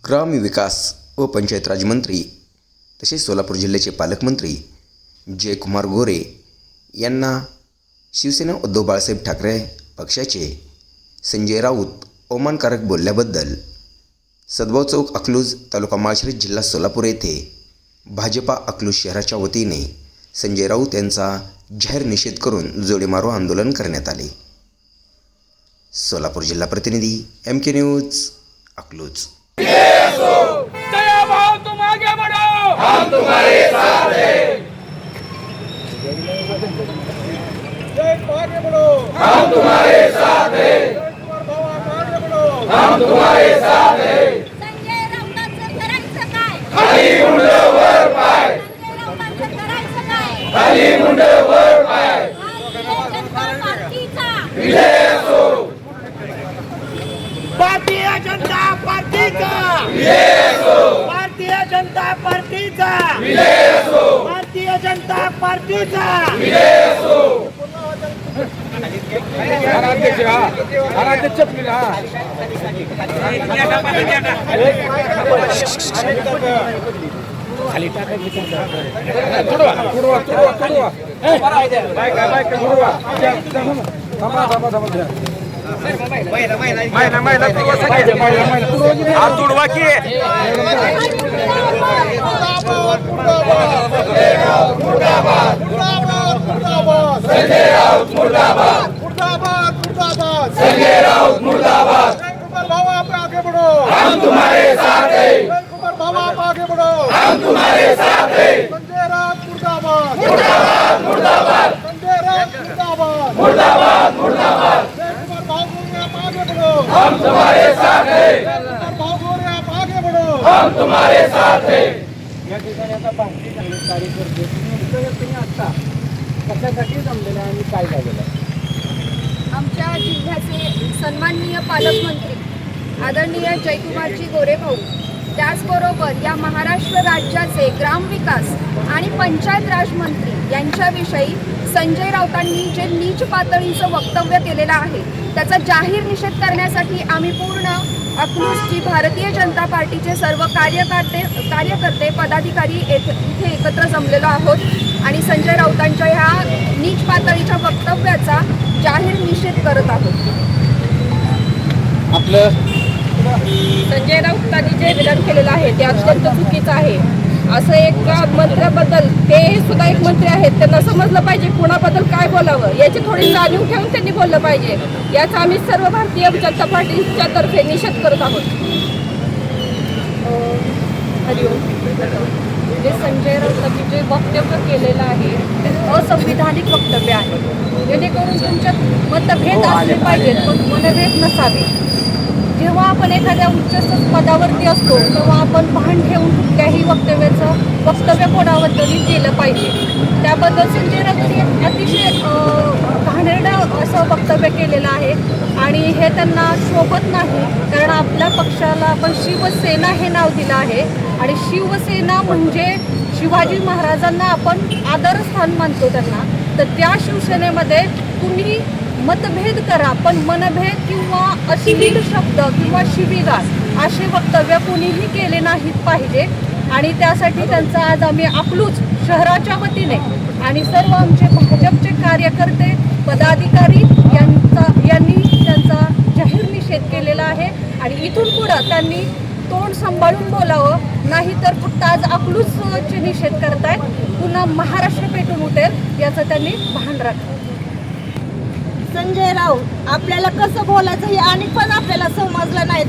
ग्रामविकास व पंचायत राज मंत्री तसेच सोलापूर जिल्ह्याचे पालकमंत्री जयकुमार गोरे यांना शिवसेना उद्धव बाळासाहेब ठाकरे पक्षाचे संजय राऊत अवमानकारक बोलल्याबद्दल सदभाव चौक अकलूज तालुका माळशिरस जिल्हा सोलापूर येथे भाजपा अकलूज शहराच्या वतीने संजय राऊत यांचा जाहीर निषेध करून जोडीमारो आंदोलन करण्यात आले। सोलापूर जिल्हा प्रतिनिधी MK न्यूज अकलूज। तुम आगे बढ़ो, हम तुम्हारे साथ हैं। आगे बढ़ो, हम तुम्हारे साथ हैं। आगे बढ़ो, हम तुम्हारे साथ हैं। संजय राऊतांचं करायचं काय? खाली मुंड वर पाय, संजय राऊतांचं करायचं काय? खाली मुंड वर पाय। भारतीय जनता पार्टीचा विजय असो, भारतीय जनता पार्टीचा विजय असो, भारतीय जनता पार्टीचा विजय असो। संजय राऊत मुर्दाबाद, मुर्दाबाद, मुर्दाबाद। संजय राऊत मुर्दाबाद। जयकुमार भाऊ आप आगे बढ़ो, हम तुम्हारे साथ हैं। जयकुमार भाऊ आप आगे बढ़ो, हम तुम्हारे साथ हैं। संजय राऊत मुर्दाबाद, मुर्दाबाद, मुर्दाबाद। संजय राऊत मुर्दाबाद, मुर्दाबाद, मुर्दाबाद। जयकुमार भाऊ आप आगे बढ़ो, हम तुम्हारे साथ हैं। जयकुमार भाऊ आप आगे बढ़ो, हम तुम्हारे साथ हैं। या ठिकाणी आता भारतीय काँग्रेस कार्यकर्ते तुम्ही आता कशासाठी जमलेला आहे आणि काय झालेलं आहे? आमच्या जिल्ह्याचे सन्माननीय पालकमंत्री आदरणीय जयकुमारजी गोरे भाऊ, त्याचबरोबर या महाराष्ट्र राज्याचे ग्रामविकास आणि पंचायत राज मंत्री यांच्याविषयी संजय राऊतांनी जे नीच पातळीचं वक्तव्य केलेलं आहे त्याचा जाहीर निषेध करण्यासाठी आम्ही पूर्ण अकलूजची भारतीय जनता पार्टीचे सर्व कार्यकर्ते पदाधिकारी इथे एकत्र जमलेलो आहोत आणि संजय राऊतांच्या ह्या नीच पातळीच्या वक्तव्याचा जाहीर निषेध करत आहोत। आपलं संजय राऊतांनी जे विधान केलेलं आहे ते अत्यंत चुकीचं आहे। असं एक मंत्र्याबद्दल, ते सुद्धा एक मंत्री आहेत, त्यांना समजलं पाहिजे कुणाबद्दल काय बोलावं, याची थोडी जाणीव ठेवून त्यांनी बोललं पाहिजे। याचा आम्ही सर्व भारतीय जनता पार्टीच्या तर्फे निषेध करत आहोत। हरिओम। जे संजय राऊतांनी जे वक्तव्य केलेलं आहे ते असंविधानिक वक्तव्य आहे, जेणेकरून तुमच्यात मतभेद असले पाहिजेत पण मनभेद नसावे। जेव्हा आपण एखाद्या उच्चस्तरीय पदावरती असतो तेव्हा आपण भान ठेवून कुठल्याही वक्तव्य कोणाबद्दल केलं पाहिजे। त्याबद्दल संजय राऊत अतिशय घाणेरडं असं वक्तव्य केलेलं आहे आणि हे त्यांना शोभत नाही, कारण आपल्या पक्षाला आपण शिवसेना हे नाव दिलं आहे आणि शिवसेना म्हणजे शिवाजी महाराजांना आपण आदरस्थान मानतो त्यांना। तर त्या शिवसेनेमध्ये तुम्ही मतभेद करा पण मनभेद किंवा अश्लील शब्द किंवा शिवीगाळ असे वक्तव्य कुणीही केले नाहीत पाहिजे आणि त्यासाठी त्यांचा आज आम्ही अकलूज शहराच्या वतीने आणि सर्व आमचे भाजपचे कार्यकर्ते पदाधिकारी यांनी त्यांचा जाहीर निषेध केलेला आहे आणि इथून पुढं त्यांनी तोंड सांभाळून बोलावं, नाहीतर फक्त आज अकलूजचे निषेध करतायत, पुन्हा महाराष्ट्र पेटून उठेल याचं त्यांनी भान राखावं। संजय राऊत आपल्याला कसं बोलायचं हे आणि पण आपल्याला समजलं नाही।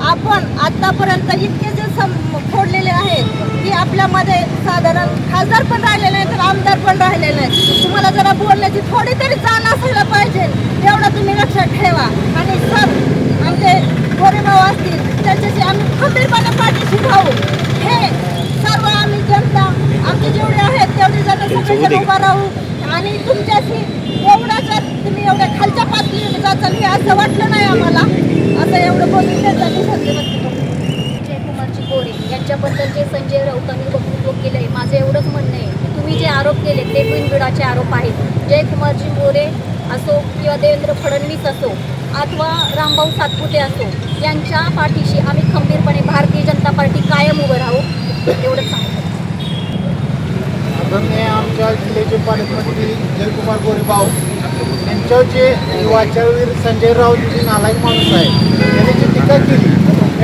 आपण आतापर्यंत इतके जे फोडलेले आहेत की आपल्यामध्ये साधारण खासदार पण राहिलेले नाहीत तर आमदार पण राहिलेले नाहीत। तुम्हाला जरा बोलण्याची थोडी तरी जाण असायला पाहिजे, एवढं तुम्ही लक्षात ठेवा। आणि सब आमचे गोरेभाऊ असतील त्यांच्याशी आम्ही खंबीरपणे पाठीशी राहू। हे सर्व आम्ही जनता आमचे जेवढे आहेत तेवढे जण सगळेजण उभा राहू आणि तुमच्याशी एवढं जर तुम्ही एवढ्या खालच्या पातळीवर जाचाल हे असं वाटलं नाही आम्हाला। असं एवढं बोलून त्यांचा निषेध व्यक्त करतो। जयकुमारजी गोरे यांच्याबद्दल जे संजय राऊतांनी वक्तव्य केलं आहे, माझं एवढंच म्हणणं आहे की तुम्ही जे आरोप केले ते बिनबिडाचे आरोप आहेत। जयकुमारजी गोरे असो किंवा देवेंद्र फडणवीस असो अथवा रामभाऊ सातपुते असो यांच्या पाठीशी आम्ही खंबीरपणे भारतीय जनता ठाम उभं राहू एवढंच सांगतो. आदरणीय आमच्या जिल्ह्याचे पालकमंत्री जयकुमार गोरे भाऊ यांच्यावर जे युवाचारवीर संजय राऊत जे नालायक माणूस आहे त्यांनी जी टीका केली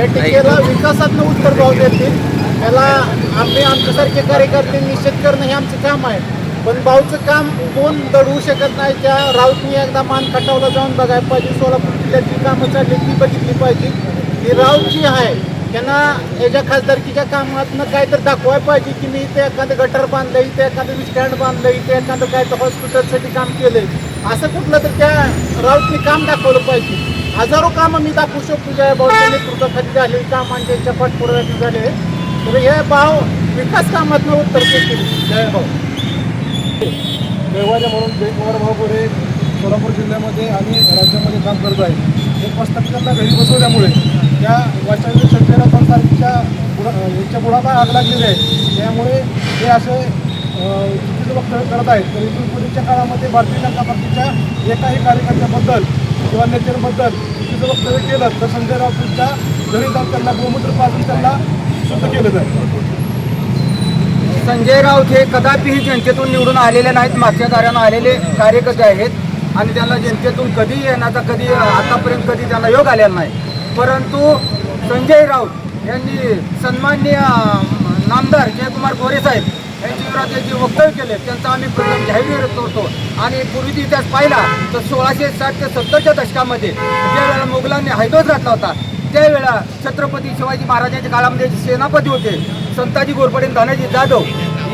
या टीकेला विकासातनं उत्तर भाव देतील. त्याला आमच्यासारखे कार्यकर्ते निषेध करणं हे आमचं काम आहे. पण भाऊचं काम कोण दडवू शकत नाही. त्या राऊतनी एकदा मान खटावला जाऊन बघायला पाहिजे. सोलापूर जिल्ह्यात जी कामं चालली ती बघितली पाहिजे. ती राऊत जी आहे त्यांना याच्या खासदारकीच्या कामातनं काय तर दाखवायला पाहिजे की मी इथे एखादं गटर बांधलं, इथे एखादं स्टँड बांधलं, इथे एखादं काय तर हॉस्पिटलसाठी काम केलंय. असं कुठलं तर त्या राऊतनी काम दाखवलं पाहिजे. हजारो कामं मी दाखवू शकतो ज्या भाऊच्या नेतृत्वाखाली झालेली कामं आणि त्यांच्या पाठपुराव्याने झाले. तर हे भाऊ विकास कामातनं उत्तर देतील. जय भाऊ. देवाच्या म्हणून जयकुमार भाऊ गोरे सोलापूर जिल्ह्यामध्ये आणि राज्यामध्ये काम करत आहेत. हे प्रस्थापितांना घरी बसवल्यामुळे त्या वाचावी संचालकांसारख्या यांच्या बुडाला आग लागलेली आहे. त्यामुळे ते असे चुकीचं वक्तव्य करत आहेत. तर इथून पुढच्या काळामध्ये भारतीय जनता पार्टीच्या एकाही कार्यकर्त्याबद्दल किंवा नेत्यांबद्दल चुकीचं वक्तव्य केलं तर संजय राऊतांच्या घरी जाऊन त्यांना गोमूत्र पाजून त्यांना शुद्ध केलं जाईल. संजय राऊत हे कदापिही जनतेतून निवडून आलेले नाहीत. मागच्या कार्यानं आलेले कार्यकर्ते आहेत आणि त्यांना जनतेतून कधी येण्याचा आतापर्यंत कधी त्यांना योग आलेला नाही. परंतु संजय राऊत यांनी सन्माननीय नामदार जयकुमार गोरे साहेब यांच्या विरोधात जे वक्तव्य केले त्यांचा आम्ही प्रथम जाहीर विरोध करतो. आणि पूर्वी इतिहास पाहिला तर 1660 ते 70च्या दशकामध्ये ज्यावेळेला मोगलांनी हैदोस घातला होता त्यावेळेला छत्रपती शिवाजी महाराजांच्या काळामध्ये जे सेनापती होते संताजी घोरपडे धनाजी जाधव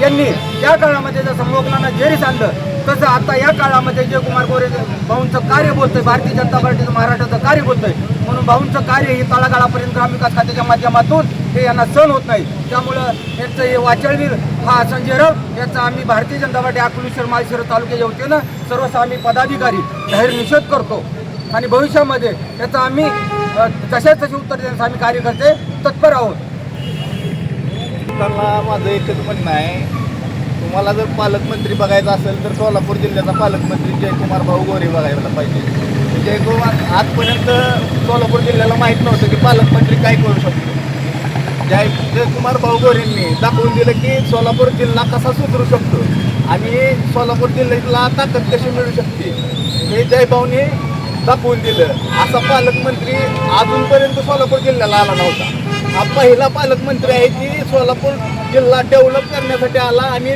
यांनी त्या काळामध्ये जसं मोगलांना जेरीस आणलं तसं आता या काळामध्ये जयकुमार गोरे भाऊंचं कार्य बोलतोय. भारतीय जनता पार्टीचं महाराष्ट्राचं कार्य बोलतोय. म्हणून भाऊंचं कार्य हे तळागाळापर्यंत ग्रामविकास खात्याच्या माध्यमातून हे यांना सहन होत नाही. त्यामुळं यांचं हे वाचळवीर हा संजय राऊत याचा आम्ही भारतीय जनता पार्टी अकलूर माळशिरस तालुक्याच्या वतीनं सर्व आम्ही पदाधिकारी जाहीर निषेध करतो. आणि भविष्यामध्ये त्याचं आम्ही तसे उत्तर देण्यास आम्ही कार्यकर्ते तत्पर आहोत. त्यांना माझं एकच म्हणणं आहे, तुम्हाला जर पालकमंत्री बघायचा असेल तर सोलापूर जिल्ह्याचा पालकमंत्री जयकुमार भाऊ गोरे बघायला पाहिजे. जयकुमार आजपर्यंत सोलापूर जिल्ह्याला माहीत नव्हतं की पालकमंत्री काय करू शकतो. जयकुमार भाऊ गोरेंनी दाखवून दिलं की सोलापूर जिल्हा कसा सुधरू शकतो आणि सोलापूर जिल्ह्याला ताकद कशी मिळू शकते हे जयभाऊने दाखवून दिलं. असा पालकमंत्री अजूनपर्यंत सोलापूर जिल्ह्याला आला नव्हता. हा पहिला पालकमंत्री आहे की सोलापूर जिल्हा डेव्हलप करण्यासाठी आला आणि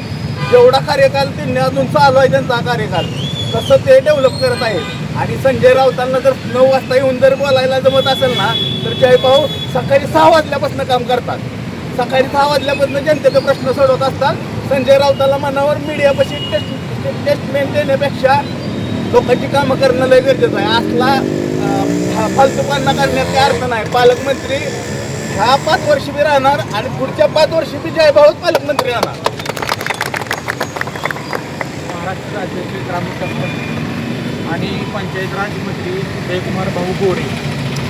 जेवढा कार्यकाल त्यांनी अजून चालू आहे त्यांचा कार्यकाल तसं ते डेव्हलप करत आहे. आणि संजय राऊतांना जर 9 वाजता येऊन जर बोलायला जमत असेल ना तर जयभाऊ सकाळी 6 वाजल्यापासून काम करतात. सकाळी 6 वाजल्यापासून जनतेचे प्रश्न सोडवत असतात. संजय राऊताला मनावर मीडियापाशी टेस्टमेंट देण्यापेक्षा लोकांची कामं करणं लय गरजेचं आहे. असला फालतूपणा करण्यात काही अर्थ नाही. पालकमंत्री ह्या 5 वर्ष बी राहणार आणि पुढच्या 5 वर्ष बी जयभाऊच पालकमंत्री राहणार. महाराष्ट्र राज्याचे ग्रामविकास आणि पंचायत राज मंत्री जयकुमार भाऊ गोरे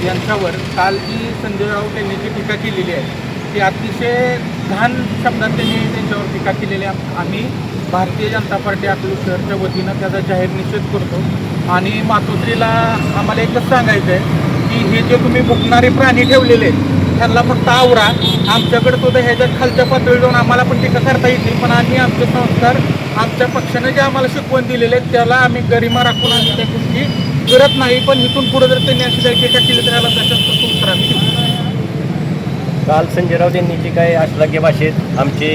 यांच्यावर काल जी संजय राऊत यांनी जी टीका केलेली आहे ती अतिशय घाण शब्दात त्यांनी त्यांच्यावर टीका केलेली आहे. आम्ही भारतीय जनता पार्टी अकलूज शहरच्या वतीनं त्याचा जाहीर निषेध करतो. आणि मातोश्रीला आम्हाला एकच सांगायचं आहे की हे जे तुम्ही भुकणारे प्राणी ठेवलेले त्यांना फक्त आवरा. आमच्याकडे सुद्धा ह्याच्यात खालच्या पातळी जाऊन आम्हाला पण टीका करता येते. पण आम्ही आमचे संस्कार आमच्या पक्षाने जे आम्हाला शिकवण दिलेले आहेत त्याला आम्ही गरिमा राखून आम्ही त्या गोष्टी करत नाही. पण इथून पुढे जर त्यांनी अशी जर टीका केली तर याला तशाच उत्तर आम्ही देऊ. काल संजय राऊत यांनी जी काही अश्लाघ्य भाषेत आमचे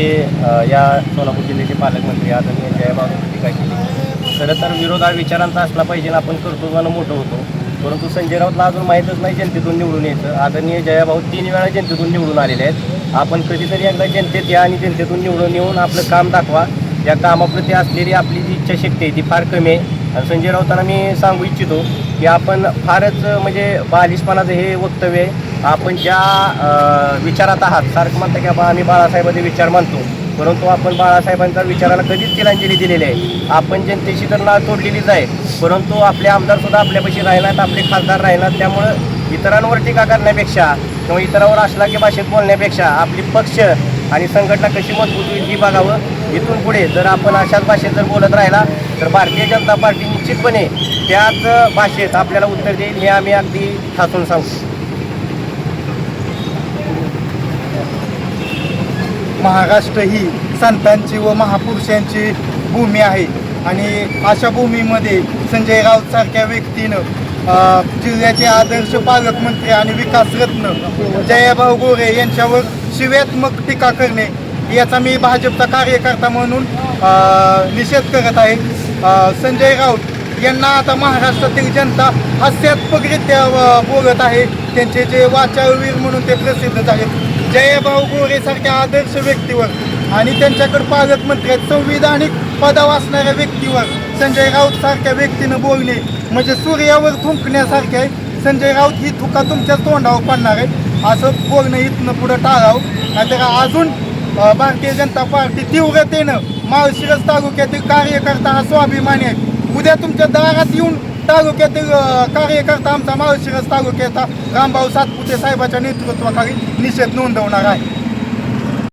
या सोलापूर जिल्ह्याचे पालकमंत्री आदरणीय जयभाऊंनी टीका केली. खरं तर विरोध हा विचारांचा असला पाहिजे. आपण कर्तृत्वानं मोठं होतो. परंतु संजय राऊतला अजून माहीतच नाही जनतेतून निवडून यायचं. आदरणीय जयभाऊ 3 वेळा जनतेतून निवडून आलेले आहेत. आपण कधीतरी एकदा जनतेत या आणि जनतेतून निवडून येऊन आपलं काम दाखवा. या कामाप्रती असलेली आपली जी इच्छाशक्ती आहे ती फार कमी आहे. आणि संजय राऊतांना मी सांगू इच्छितो की आपण फारच म्हणजे बालिशपणाचं हे वक्तव्य आहे. आपण ज्या विचारात आहात सारखं म्हणता की आपण आम्ही बाळासाहेबांचे विचार मानतो परंतु आपण बाळासाहेबांच्या विचाराला कधीच तिलांजली दिलेली आहे. आपण जनतेशी तर नाळ तोडलेलीच आहे परंतु आपले आमदारसुद्धा आपल्यापाशी राहिनात, आपले खासदार राहिनात. त्यामुळं इतरांवर टीका करण्यापेक्षा किंवा इतरांवर अश्लाघ्य भाषेत बोलण्यापेक्षा आपली पक्ष आणि संघटना कशी मजबूत होईल ही बघावं. इथून पुढे जर आपण अशाच भाषेत जर बोलत राहिला तर भारतीय जनता पार्टी निश्चितपणे त्याच भाषेत आपल्याला उत्तर देईल हे आम्ही अगदी ठासून सांगतो. महाराष्ट्र ही संतांची व महापुरुषांची भूमी आहे आणि अशा भूमीमध्ये संजय राऊत सारख्या व्यक्तीनं जिल्ह्याचे आदर्श पालकमंत्री आणि विकासरत्न जयाभाऊ गोरे यांच्यावर शिव्यात्मक टीका करणे याचा मी भाजपचा कार्यकर्ता म्हणून निषेध करत आहे. संजय राऊत यांना आता महाराष्ट्रातील जनता हास्यास्पदरित्या बोलत आहे. त्यांचे जे वाचाळवीर म्हणून ते प्रसिद्ध आहेत. जयाभाऊ गोरे सारख्या आदर्श व्यक्तीवर आणि त्यांच्याकडे पालकमंत्री आहेत संविधानिक पदावर असणाऱ्या व्यक्तीवर संजय राऊत सारख्या व्यक्तीनं बोलणे म्हणजे सूर्यावर थुंकण्यासारखे आहे. संजय राऊत ही थुका तुमच्या तोंडावर पडणार आहे असं बोलणं इथनं पुढं टाळावं. नाहीतर अजून भारतीय जनता पार्टी तीव्रतेनं माळशिरस तालुक्यातील कार्यकर्ता हा स्वाभिमानी आहे. उद्या तुमच्या दारात येऊन तालुक्यातील कार्यकर्ता आमचा माळशिरस तालुक्याचा रामभाऊ सातपुते साहेबाच्या नेतृत्वाखाली निषेध नोंदवणार आहे.